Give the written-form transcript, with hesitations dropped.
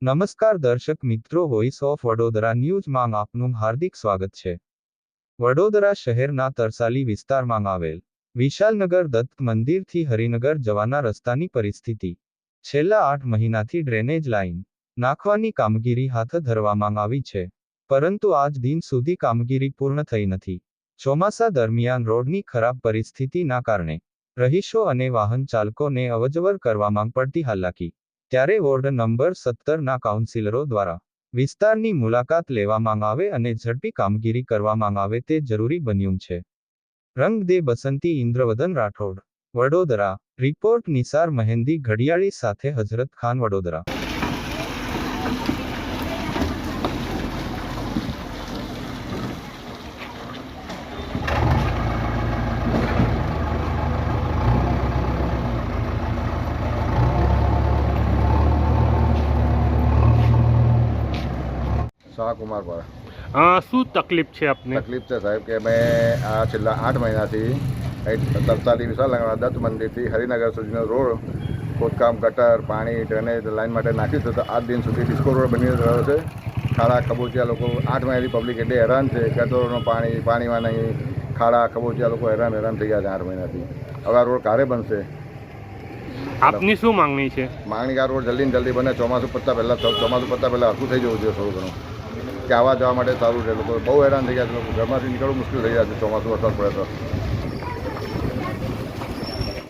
નમસ્કાર દર્શક મિત્રો, વોઇસ ઓફ વડોદરા ન્યૂઝમાં આપનું હાર્દિક સ્વાગત છે। વડોદરા શહેરના તરસાલી વિસ્તારમાં આવેલ વિશાલનગર દત્ત મંદિરથી હરિનગર જવાના રસ્તાની પરિસ્થિતિ છેલ્લા 8 મહિનાથી ડ્રેનેજ લાઇન નાખવાની કામગીરી હાથ ધરવામાં આવી છે, પરંતુ આજ દિન સુધી કામગીરી પૂર્ણ થઈ નથી। ચોમાસા દરમિયાન રોડની ખરાબ પરિસ્થિતિના કારણે રહીશો અને વાહન ચાલકોને અવરજવર કરવામાં પડતી હાલાકી, ત્યારે વોર્ડ નંબર 17ના કાઉન્સિલરો દ્વારા વિસ્તારની મુલાકાત લેવામાં આવે અને ઝડપી કામગીરી કરવામાં આવે તે જરૂરી બન્યું છે। રંગ દે બસંતી ઇન્દ્રવદન રાઠોડ, વડોદરા। રિપોર્ટ નિસાર મહેંદી ઘડિયાળી સાથે હઝરત ખાન, વડોદરા। શાહકુમાર પર શું તકલીફ છે આપને? તકલીફ છે સાહેબ કે અમે આ છેલ્લા 8 મહિનાથી તરસાલી વિશાલનગર દત્ત મંદિરથી હરિનગર સુધીનો રોડ ખોદકામ, ગટર, પાણી, ડ્રેનેજ લાઇન માટે નાખ્યું છે, તો આજ દિન સુધી ડિસ્કો રોડ બની રહ્યો છે। ખાડા ખબોચિયા લોકો 8 મહિનાથી પબ્લિક એટલે હેરાન છે। ગટરોનું પાણીમાં નહીં, ખાડા ખબોચિયા લોકો હેરાન થઈ ગયા છે 8 મહિનાથી। હવે આ રોડ ક્યારે બનશે? આપની શું માંગણી છે? માંગણી કે આ રોડ જલ્દી ને જલ્દી બને, ચોમાસું પત્તા પહેલાં હરખું થઈ જવું જોઈએ થોડું ઘણું, કે આવવા જવા માટે સારું છે। લોકો બહુ હેરાન થઈ ગયા છે, લોકો ઘરમાંથી નીકળવું મુશ્કેલ થઈ ગયા છે ચોમાસું વરસાદ પડે તો।